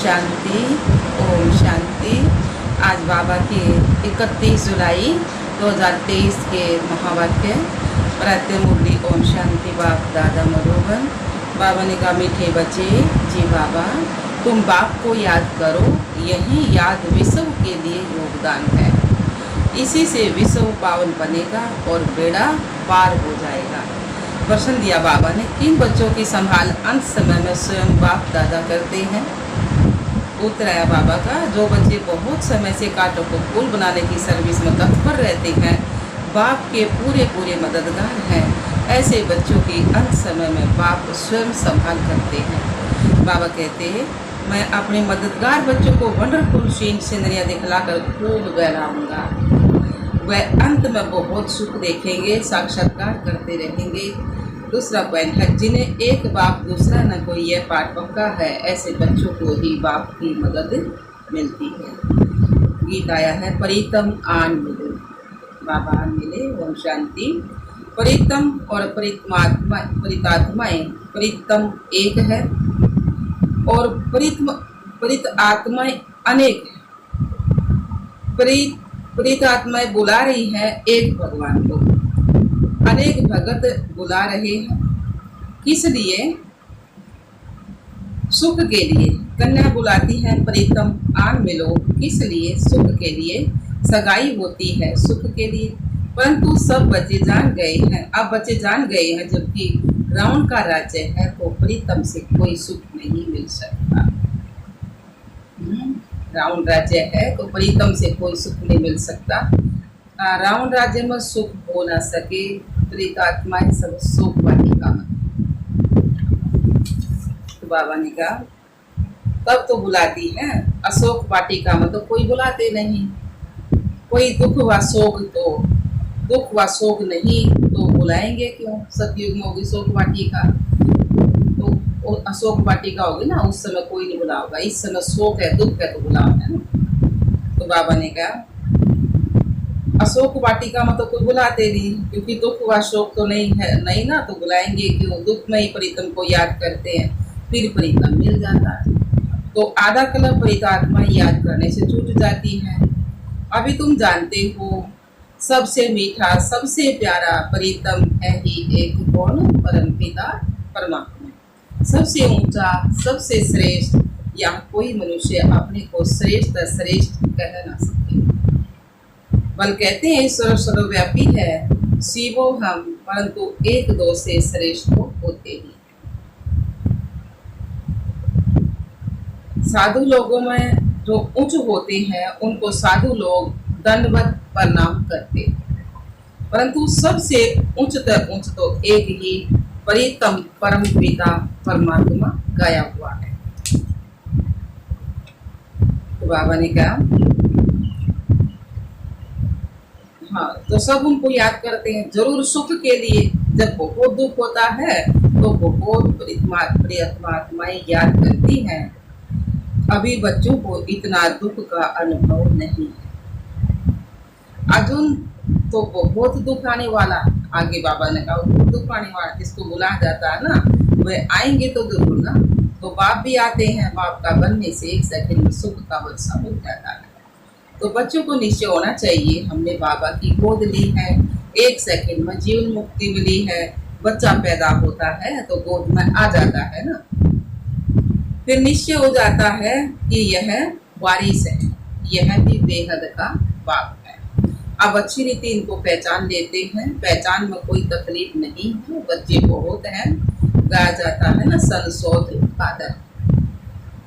शांति, ओम शांति। आज बाबा की 31 जुलाई 2023 के महावाक्य प्रातः मुरली ओम शांति बाप दादा मधुबन। बाबा ने कहा, मीठे बच्चे जी बाबा, तुम बाप को याद करो, यही याद विश्व के लिए योगदान है। इसी से विश्व पावन बनेगा और बेड़ा पार हो जाएगा। प्रश्न दिया बाबा ने, किन बच्चों की संभाल अंत समय में स्वयं बाप दादा करते हैं? उत्तर आया बाबा का, जो बच्चे बहुत समय से कांटों को फूल बनाने की सर्विस में तत्पर रहते हैं, बाप के पूरे पूरे मददगार हैं। ऐसे बच्चों की अंत समय में बाप स्वयं संभाल करते हैं। बाबा कहते हैं, मैं अपने मददगार बच्चों को वंडरफुल सीनरियाँ दिखलाकर खूब बहलाऊंगा। वह अंत में बहुत सुख देखेंगे, साक्षात्कार करते रहेंगे। दूसरा पॉइंट है, जिन्हें एक बाप दूसरा न कोई, यह पाठ पक्का है। ऐसे बच्चों को ही बाप की मदद मिलती है। गीत आया है, परितम आन मिले, बाबा आन मिले, ओम शांति। परितम और परितात्माएं, परितम एक है और परित आत्माएं अनेक है। परित आत्माएं बुला रही है एक भगवान को, अनेक भगत बुला रहे हैं। किस लिए? सुख के लिए। कन्या बुलाती है, परितम आन मिलो, किस लिए? सुख के लिए। सगाई होती है सुख के लिए। परंतु सब बच्चे जान गए हैं, अब बच्चे जान गए हैं, जबकि रावण का राज्य है तो प्रीतम से कोई सुख नहीं मिल सकता। रावण राज्य है तो प्रीतम से कोई सुख नहीं मिल सकता। रावण राज्य में सुख हो ना सके, प्रीतात्माएं सब सुख वाटिका में। तो बाबा ने कहा, तब तो बुलाती है, अशोक वाटिका में तो कोई बुलाते नहीं। कोई दुख व शोक नहीं तो बुलाएंगे क्यों? सतयुग में होगी शोक वाटिका, तो अशोक वाटिका होगी ना, उस समय कोई नहीं बुलाओगा। इस समय शोक है, दुख है तो बुलाओ, है ना। तो बाबा ने कहा, अशोक वाटिका में तो कोई बुलाते नहीं, क्योंकि दुख व शोक तो नहीं है, नहीं ना, तो बुलाएंगे क्यों? दुख में ही प्रीतम को याद करते हैं, फिर प्रीतम मिल जाता है। तो आधा कलम प्रीतात्मा याद करने से छूट जाती है। अभी तुम जानते हो, सबसे मीठा सबसे प्यारा प्रीतम है ही एक, कौन? परम पिता परमात्मा। सबसे ऊंचा सबसे श्रेष्ठ, यहाँ कोई मनुष्य अपने को श्रेष्ठ कह ना सके। बल कहते हैं ईश्वर सर्वव्यापी है, शिवो हम, परंतु एक दो से श्रेष्ठ होते ही। साधु लोगों में जो उच्च होते हैं उनको साधु लोग दंडवत प्रणाम करते हैं, परंतु सबसे उच्च तो एक ही प्रीतम परम पिता परमात्मा गाया हुआ है। तो बाबा ने कहा, हाँ, तो सब उनको याद करते हैं जरूर सुख के लिए। जब बहुत दुख होता है तो बहुत प्रीतमात्माएं याद करती हैं। अभी बच्चों को इतना दुख का अनुभव नहीं है। अर्जुन तो बहुत दुख आने वाला, आगे बाबा ने कहा बहुत दुख आने वाला, जिसको बुला जाता है ना, वह आएंगे तो जरूर ना। तो बाप भी आते हैं, बाप का बनने से एक सेकंड में सुख का वर्षा हो जाता है। तो बच्चों को निश्चय होना चाहिए, हमने बाबा की गोद ली है, एक सेकंड में जीवन मुक्ति मिली है। बच्चा पैदा होता है तो गोद में आ जाता है ना, फिर निश्चय हो जाता है कि यह वारिस है, यह भी बेहद का बाप है। अब अच्छी रीति इनको पहचान लेते हैं, पहचान में कोई तकलीफ नहीं है। बच्चे बहुत हैं, गाया जाता है ना, संसोध फादर।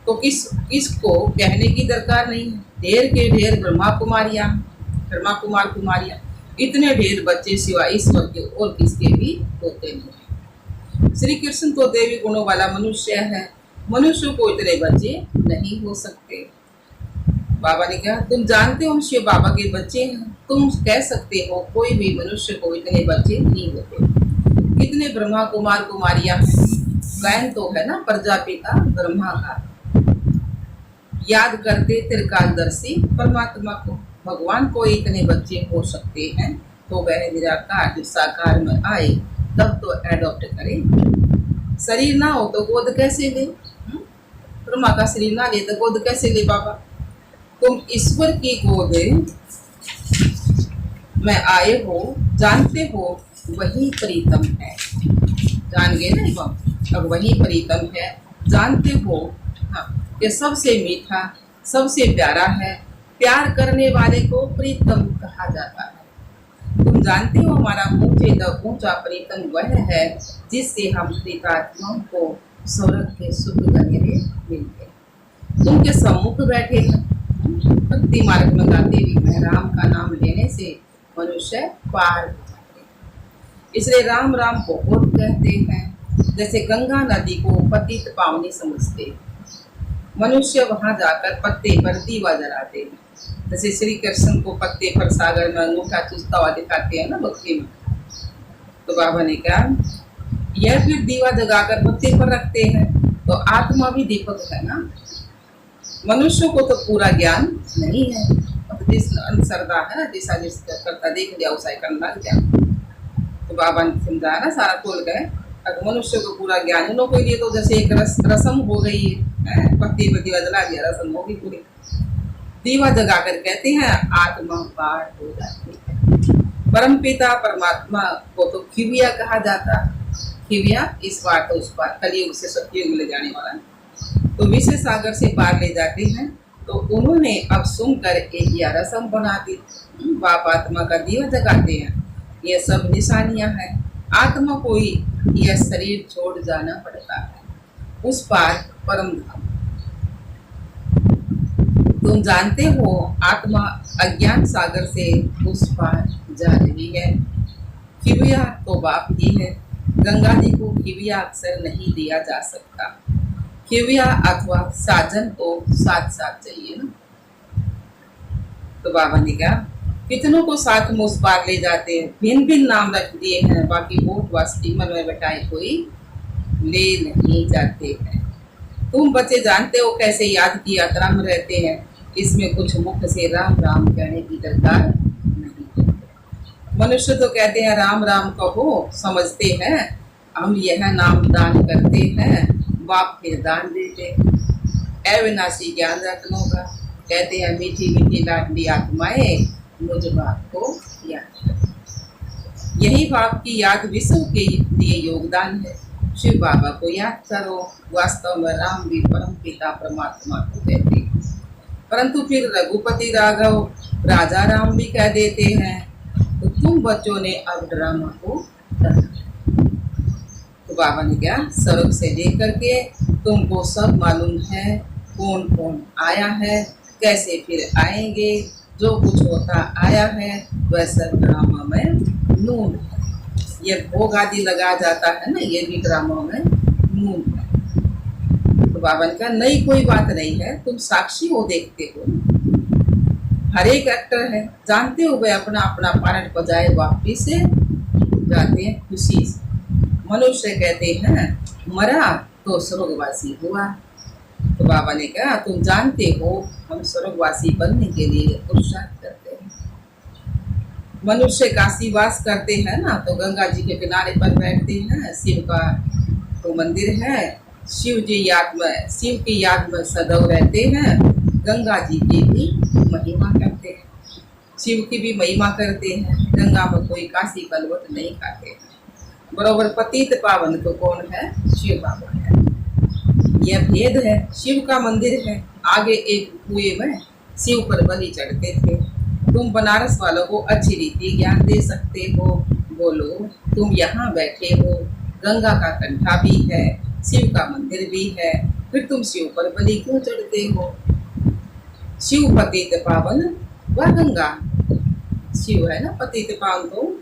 तो किसको कहने की दरकार नहीं है। ढेर के ढेर ब्रह्मा कुमारियां, इतने ढेर बच्चे सिवा ईश्वर के और किसके भी होते नहीं। श्री कृष्ण तो देवी गुणों वाला मनुष्य है, मनुष्य को इतने बच्चे नहीं हो सकते। बाबा ने कहा, तुम जानते हो शिव बाबा के बच्चे हैं, तुम कह सकते हो कोई भी मनुष्य को इतने बच्चे नहीं होते। कितने ब्रह्मा कुमारियां हैं, गायन तो है ना प्रजापिता ब्रह्मा का। याद करते त्रिकालदर्शी परमात्मा को, भगवान को इतने बच्चे हो सकते हैं तो वह निराकार साकार में आए, तब तो एडॉप्ट करे। शरीर ना हो तो गोद कैसे ले? ब्रह्मा का शरीर ना ले तो गोद कैसे ले बाबा? तुम ईश्वर की गोद में आए हो, जानते हो वही प्रीतम है। जान गए ना बाबा, अब वही प्रीतम है, जानते हो। हाँ, ये सबसे मीठा, सबसे प्यारा है। प्यार करने वाले को प्रीतम कहा जाता है। तुम जानते हो हमारा ऊंचा प्रीतम वह है जिससे हम प्रीतात्माओं को स्वर्ग के सुख गहरे मिलते। उनके सम्मुख बैठे हैं, भक्ति मार्ग में गाते भी हैं, राम का नाम लेने से मनुष्य पार हो जाते हैं। इसलिए राम राम बहुत कहते हैं। जैसे गंगा नदी को पतित पावनी समझते, मनुष्य वहां जाकर पत्ते पर दीवा जलाते हैं। जैसे श्री कृष्ण को पत्ते पर सागर में अंगूठा चूसता हुआ दिखाते हैं ना भक्ति में, तो बाबा ने कहा यह फिर दीवा जगाकर पत्ते पर रखते हैं। तो आत्मा भी दीपक है ना। मनुष्य को तो पूरा ज्ञान नहीं है, जिस अंधश्रद्धा है ना, जैसा जिसका करता देख लिया उसा करना लग गया। तो बाबा ने समझाया ना, सारा खोल गए। अगर मनुष्य को पूरा ज्ञान उन लोगों के लिए तो जैसे एक रस्म हो गई है, पत्ती पर दीवा जला दिया, रस्म होगी पूरी। दीवा जगाकर कहते हैं आत्मा पार हो जाती है। परम पिता परमात्मा को तो खिविया कहा जाता है। खिविया इस बार तो उस बार, कलयुग से सतयुग ले जाने वाला है। तो विषय सागर से पार ले जाते हैं। तो उन्होंने अब सुनकर एक यह रस्म बना दी, बाप आत्मा का दीवा जगाते हैं। ये सब निशानियां हैं। आत्मा को ही यह शरीर छोड़ जाना पड़ता है, उस पार परम धाम। तुम जानते हो आत्मा अज्ञान सागर से उस पार जा रही है। खिविया तो बाप ही है। गंगा जी को खिविया अक्सर नहीं दिया जा सकता। खिविया अथवा साजन तो साथ साथ चाहिए ना। तो बाबा ने कहा कितनों को साथ में उस पार ले जाते हैं, भिन्न भिन्न नाम रख दिए हैं, बाकी वोट वास्ती मन में बैठाए कोई ले नहीं जाते हैं। तुम बच्चे जानते हो कैसे याद की यात्रा में रहते हैं, इसमें कुछ मुख से राम राम कहने की दरकार नहीं। मनुष्य तो कहते हैं राम राम कहो, समझते हैं हम यह नाम दान करते हैं, बाप फिर दान देते। अविनाशी ज्ञान रत्नों का कहते हैं मीठी मीठी लाडली आत्माएं मुझ बाप को याद करो। यही बाप की याद विश्व के लिए योगदान है। शिव बाबा को याद करो। वास्तव में राम भी परम पिता परमात्मा को कहते हैं, परंतु फिर रघुपति राघव राजा राम भी कह देते हैं। तो तुम बच्चों ने अब ड्रामा को तो बाबा ने क्या स्वर्ग से लेकर के तुमको सब मालूम है, कौन कौन आया है, कैसे फिर आएंगे, जो कुछ होता आया है वह सब ड्रामा में नून है। ये भोग आदि लगा जाता है ना, ये भी ड्रामा में नून है। तो बाबा ने कहा नहीं कोई बात नहीं है, तुम साक्षी हो, देखते हो। हर एक एक्टर है, जानते हो वह अपना अपना पार्ट बजाए वापिस से जाते हैं खुशी से। मनुष्य कहते हैं मरा तो स्वर्गवासी हुआ। तो बाबा ने कहा तुम जानते हो हम स्वर्गवासी बनने के लिए पुरुषार्थ करते हैं। मनुष्य काशीवास करते हैं ना, तो गंगा जी के किनारे पर बैठते हैं। शिव का तो मंदिर है, शिव की याद में सदैव रहते हैं। गंगा जी की भी महिमा करते हैं, शिव की भी महिमा करते हैं। गंगा में कोई काशी कलवट नहीं खाते हैं। बरोबर पतित पावन तो कौन है? शिव बाबा है। यह भेद है। शिव का मंदिर है, आगे एक कुएं में शिव पर बलि चढ़ते थे। तुम बनारस वालों को अच्छी रीति ज्ञान दे सकते हो। बोलो तुम यहाँ बैठे हो, गंगा का कंठा भी है, शिव का मंदिर भी है, फिर तुम शिव पर बलि क्यों चढ़ते हो? शिव पतित पावन व गंगा, शिव है ना पतित पावन, तो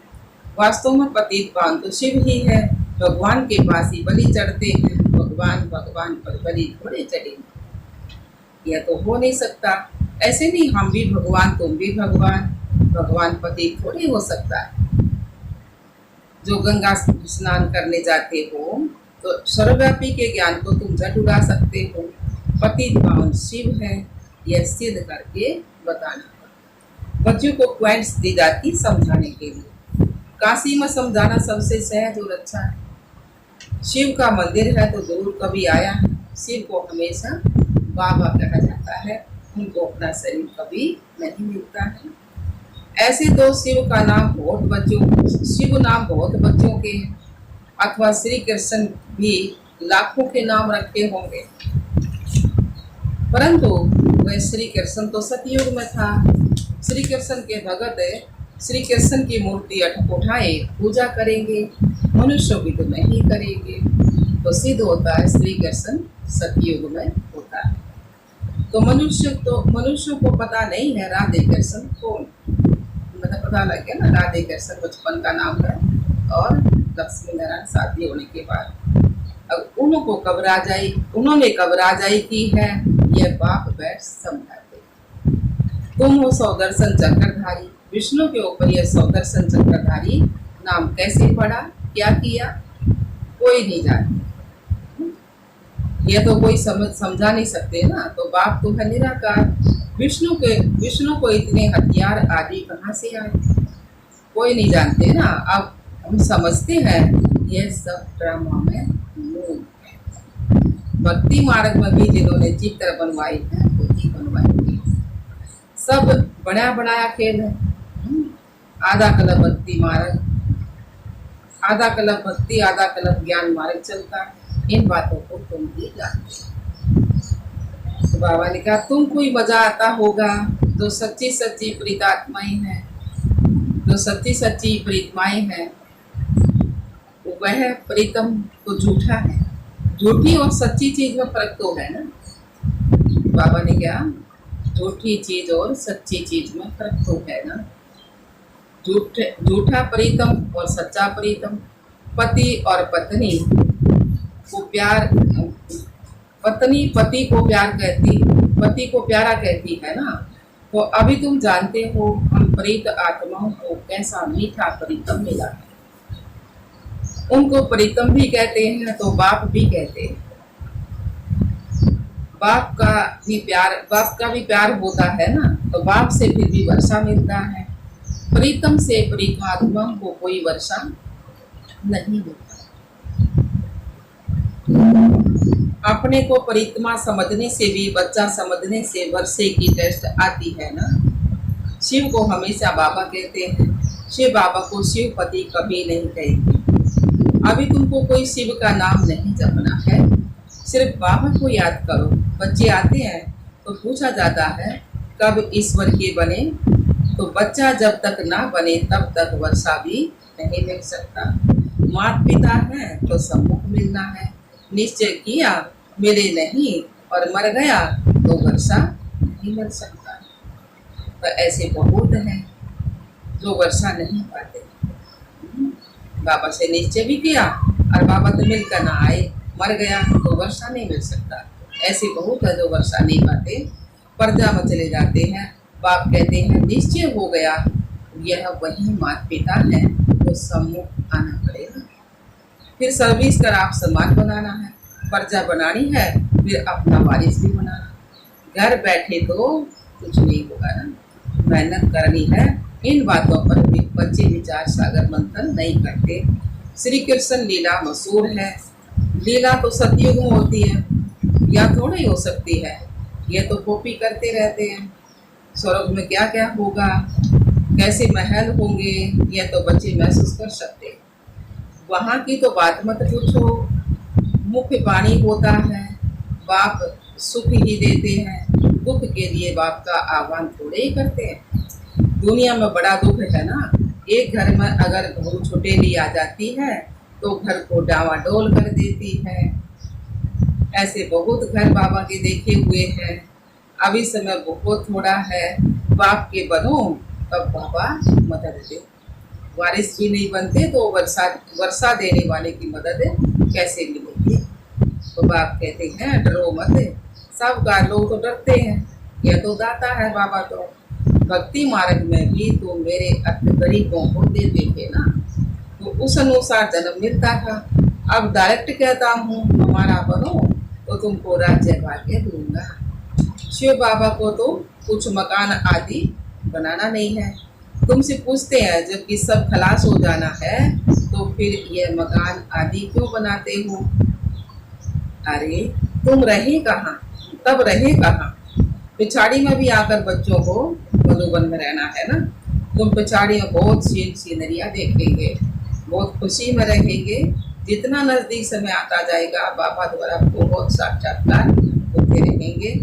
वास्तव में पतित पावन तो शिव ही है। भगवान के पास ही बलि चढ़ते हैं। भगवान पर बलि थोड़े चढ़ेंगे, यह तो हो नहीं सकता। ऐसे नहीं हम भी भगवान तुम भी भगवान पति थोड़ी हो सकता है। जो गंगा स्नान करने जाते हो तो सर्वव्यापी के ज्ञान को तुम झट उड़ा सकते हो। पतित पावन शिव है, यह सिद्ध करके बताना। बच्चों को पॉइंट्स दी जाती समझाने के लिए। काशी में समझाना सबसे सहज और अच्छा है। शिव का मंदिर है तो जरूर कभी आया है। शिव को हमेशा बाबा कहा जाता है, उनको अपना शरीर कभी नहीं मिलता है। ऐसे तो शिव का नाम बहुत बच्चों शिव नाम बहुत बच्चों के हैं, अथवा श्री कृष्ण भी लाखों के नाम रखे होंगे, परंतु वह श्री कृष्ण तो सतयुग में था। श्री कृष्ण के भगत श्री कृष्ण की मूर्ति उठाए पूजा करेंगे, मनुष्य भी तो नहीं करेंगे, तो सिद्ध होता है श्री कृष्ण सतयुग में होता है। तो मनुष्यों को पता नहीं है राधे कृष्ण कौन, मतलब पता लग गया ना, राधे कृष्ण बचपन का नाम है और लक्ष्मी नारायण शादी होने के बाद। अब उन्होंने कब राजाई की है, यह बाप बैठ समझाते। तुम हो सौदर्शन चक्रधारी, विष्णु के ऊपर यह सौदर्शन चक्रधारी नाम कैसे पड़ा, क्या किया, कोई नहीं जानता। यह तो कोई समझा नहीं सकते ना। तो बाप तो है निराकार। विष्णु को इतने हथियार आदि कहाँ से आए, कोई नहीं जानते ना। अब हम समझते हैं यह सब ड्रामा में मूल है। भक्ति मार्ग में भी जिन्होंने चित्र बनवाई है वही बनवाएंगे। सब बड़ा बनाया खेल है। आधा कलप भक्ति मार्ग, आधा कलप भक्ति, आधा कलप ज्ञान मार्ग चलता है। इन बातों को तुम भी जानते। तो बाबा ने कहा तुम कोई मजा आता होगा, जो सच्ची सच्ची प्रीतात्माएं हैं, जो सच्ची सच्ची प्रीतमाएं हैं, वह प्रीतम तो झूठा है। झूठी और सच्ची चीज में फर्क तो है ना। बाबा ने क्या, झूठी चीज और सच्ची चीज में फर्क तो है ना। झूठा प्रीतम और सच्चा प्रीतम, पति और पत्नी को प्यार, पत्नी पति को प्यार कहती, पति को प्यारा कहती है ना। तो अभी तुम जानते हो हम प्रीत आत्माओं को कैसा मीठा प्रीतम मिला है। उनको प्रीतम भी कहते हैं तो बाप भी कहते हैं। बाप का भी प्यार होता है ना, तो बाप से फिर भी वर्षा मिलता है। प्रीतम से प्रीतात्मा को कोई वर्षा नहीं मिलता। अपने को प्रीतमा समझने से भी, बच्चा समझने से वर्षे की टेस्ट आती है ना। शिव को हमेशा बाबा कहते हैं, शिव बाबा को शिवपति कभी नहीं कहेंगे। अभी तुमको कोई शिव का नाम नहीं जपना है, सिर्फ बाबा को याद करो। बच्चे आते हैं तो पूछा जाता है कब ईश्वर के बने, तो बच्चा जब तक ना बने तब तक वर्षा भी नहीं मिल सकता। माता पिता है तो सम्मुख मिलना है। निश्चय किया मिले नहीं और मर गया तो वर्षा नहीं मिल सकता। तो ऐसे बहुत हैं जो वर्षा नहीं पाते। बाबा से निश्चय भी किया और बाबा तो मिलकर ना आए, मर गया तो वर्षा नहीं मिल सकता। ऐसे बहुत है जो वर्षा नहीं पाते, पर्जा में चले जाते हैं। बाप कहते हैं निश्चय हो गया, यह वही माता पिता है तो सम्मुख आना पड़ेगा। फिर सर्विस कर आप सम्मान बनाना है, पर्जा बनानी है, फिर अपना वारिस भी बनाना। घर बैठे तो कुछ नहीं होगा ना, मेहनत करनी है। इन बातों पर भी बच्चे विचार सागर मंथन नहीं करते। श्री कृष्ण लीला मशहूर है। लीला तो सतयुग में होती है, या थोड़ी ही हो सकती है। ये तो कॉपी करते रहते हैं। स्वर्ग में क्या क्या होगा, कैसे महल होंगे, यह तो बच्चे महसूस कर सकते हैं। वहाँ की तो बात मत पूछो। मुख्य पानी होता है, बाप सुख ही देते हैं, दुख के लिए बाप का आह्वान थोड़े ही करते हैं। दुनिया में बड़ा दुख है ना। एक घर में अगर बहू छुटेली आ जाती है तो घर को डावाडोल कर देती है। ऐसे बहुत घर बाबा के देखे हुए हैं। अभी समय बहुत थोड़ा है, बाप के बनो तब बाबा मदद दे। वारिस भी नहीं बनते तो वर्षा देने वाले की मदद कैसे मिलेगी। तो बाप कहते हैं डरो मत। सब लोग तो डरते हैं, यह तो दाता है बाबा। तो भक्ति मार्ग में भी तो मेरे गरीबों को देते थे ना, तो उस अनुसार जन्म मिलता था। अब डायरेक्ट कहता हूँ हमारा बनो तो तुमको राज्य भाग्य दूंगा। शिव बाबा को तो कुछ मकान आदि बनाना नहीं है। तुमसे पूछते हैं जबकि सब खलास हो जाना है तो फिर ये मकान आदि क्यों बनाते हो। अरे तुम रहे कहाँ, तब रहे कहाँ। पिछाड़ी में भी आकर बच्चों को मधुबन में रहना है ना। तुम पिछाड़ी में बहुत सी सीनरियाँ देखेंगे, बहुत खुशी में रहेंगे। जितना नज़दीक समय आता जाएगा बाबा द्वारा बहुत साक्षात्कार होते रहेंगे।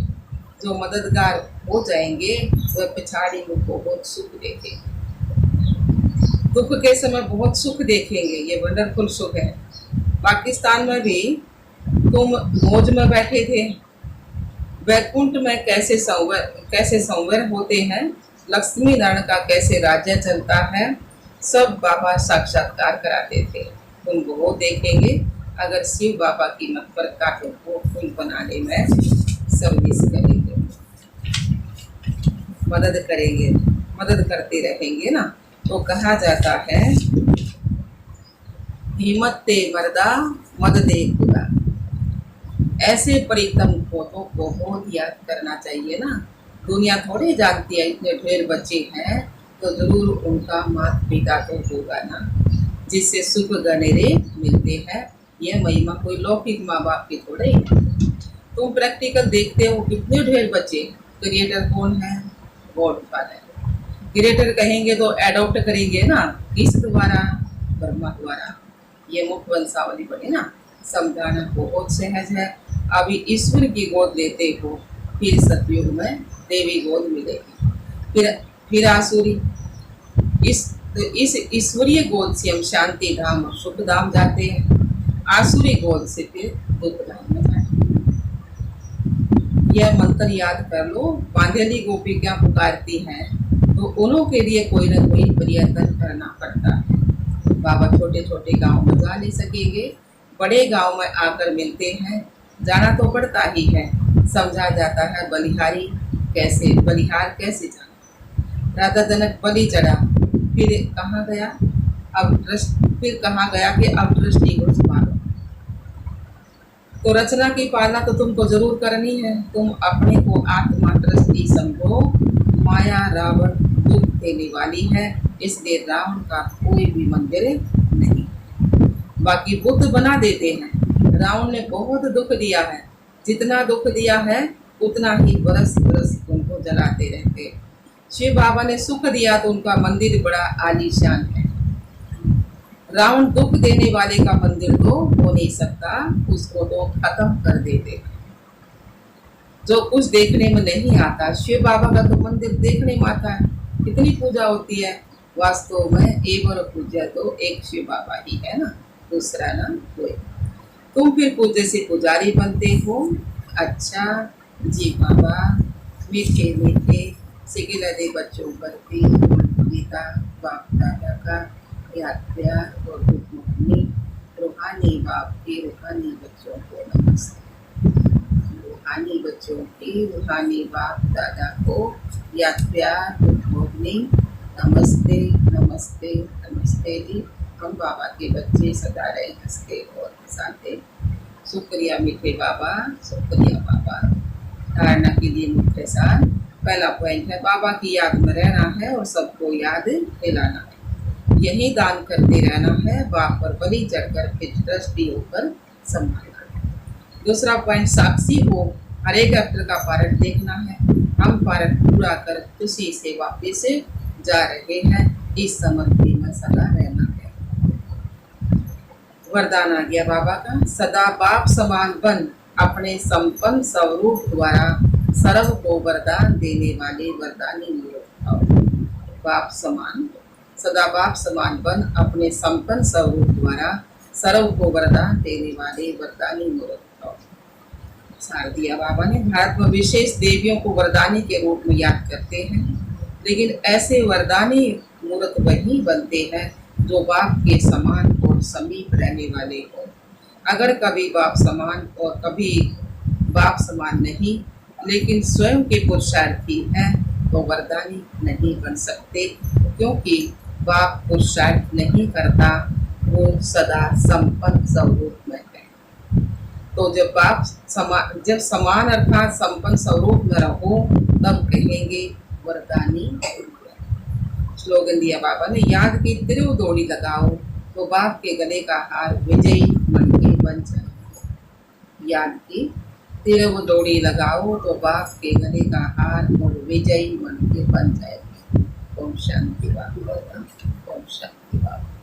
जो मददगार हो जाएंगे वह पिछाड़ी में बहुत सुख देखेंगे, दुख के समय बहुत सुख देखेंगे। ये वंडरफुल सुख है। पाकिस्तान में भी तुम मौज में बैठे थे, वैकुंठ में कैसे संवर होते हैं, लक्ष्मी नारायण का कैसे राज्य चलता है, सब बाबा साक्षात्कार कराते थे। तुम वो देखेंगे। अगर शिव बाबा की मत पर काटो को फूल बनाने में सर्विस करेंगे, मदद करेंगे, मदद करते रहेंगे ना। तो कहा जाता है हिम्मत ते मर्दा मद दे खुदा। ऐसे परितम को तो बहुत याद करना चाहिए ना। दुनिया थोड़ी जानती है, इतने ढेर बच्चे हैं तो जरूर उनका माता पिता तो होगा ना, जिससे सुख गनेरे मिलते हैं। यह महिमा कोई लौकिक माँ बाप की थोड़ी है। तुम प्रैक्टिकल देखते हो कितने ढेर बच्चे। क्रिएटर कौन है? God father. क्रिएटर कहेंगे तो एडॉप्ट करेंगे ना, किस द्वारा? ब्रह्मा द्वारा। ये मुख्य वंशावली पढ़े ना, समझाना बहुत सहज है। अभी ईश्वर की गोद लेते हो, फिर सतयुग में देवी गोद मिलेगी, फिर आसुरी। इस ईश्वरीय गोद से हम शांति धाम और सुख धाम जाते हैं, आसुरी गोद से फिर दुख धाम में जाते हैं। यह मंत्र याद कर लो। बांधेली गोपी क्या पुकारती हैं तो उन्हों के लिए कोई न कोई प्रयत्न करना पड़ता है। बाबा छोटे छोटे गांव में जा नहीं सकेंगे, बड़े गांव में आकर मिलते हैं। जाना तो पड़ता ही है। समझा जाता है बलिहार कैसे जाना। राधा जनक बलि चढ़ा, फिर कहाँ गया कि अब दृष्टि को संभालो। तो रचना की पालना तो तुमको जरूर करनी है। तुम अपने को आत्मा दृष्टि समझो। माया रावण दुख देने वाली है, इसलिए रावण का कोई भी मंदिर नहीं। बाकी बुद्ध बना देते हैं। रावण ने बहुत दुख दिया है, जितना दुख दिया है उतना ही बरस बरस उनको जलाते रहते। शिव बाबा ने सुख दिया तो उनका मंदिर बड़ा आलीशान है। रावण दुख देने वाले का मंदिर तो हो नहीं सकता, उसको तो खत्म कर देते। जो कुछ देखने में नहीं आता, शिव बाबा का तो मंदिर देखने में आता है। कितनी पूजा होती है। वास्तव में एवं पूजा तो एक शिव बाबा ही है ना, दूसरा ना कोई। तुम फिर पूजे से पुजारी बनते हो। अच्छा जी बाबा, मीठे मीठे सिकिला दे बच्चों पर भी गीता बाप दादा का याद प्यार और गुड मॉर्निंग। रूहानी बाप की रूहानी बच्चों को नमस्ते। रूहानी बच्चों की रूहानी बाप दादा को याद प्यार गुड मॉर्निंग, नमस्ते नमस्ते नमस्ते जी। हम बाबा के बच्चे सदा रहे हंसते और हंसाते। शुक्रिया मीठे बाबा, शुक्रिया बाबा। धारणा के लिए मुख्य सार। पहला पॉइंट है बाबा की याद में रहना है और सबको याद दिलाना है। यही दान करते रहना है। बाप पर बलि चढ़कर फिर ट्रस्टी होकर संभालना है। दूसरा पॉइंट साक्षी हो। हर एक एक्टर का पार्ट देखना है। हम पार्ट पूरा कर खुशी से वापिस जा रहे हैं। इस समर्पण में सदा रहना है। वरदान आ गया बाबा का। सदा बाप समान बन, अपने संपन्न स्वरूप द्वारा सर्व को वरदान देने वाले वरदानी मूर्त। बाप समान, सदा बाप समान बन, अपने संपन्न स्वरूप द्वारा सर्व को वरदान देने वाले वरदानी मूर्त। सार दिया बाबा ने। भारत में विशेष देवियों को वरदानी के रूप में याद करते हैं, लेकिन ऐसे वरदानी मूर्त वही बनते हैं जो बाप के समान और समीप रहने वाले हो। अगर कभी बाप समान और कभी बाप समान नहीं, लेकिन स्वयं के पुरुषार्थी हैं तो वरदानी नहीं बन सकते, क्योंकि बाप पुरुषार्थ नहीं करता, वो सदा संपन्न स्वरूप में है। तो जब समान अर्थात संपन्न स्वरूप में रहो तब कहेंगे वरदानी। स्लोगन दिया बाबा ने। याद की तिरु दौड़ी लगाओ तो बाप के गले का हार विजयी मन के बन जाए। याद की तिरव डोरी लगाओ तो बाप के गले का हार और विजयी मन के बन जाएगी। ओम शांति बाप। ओम शांति बाप।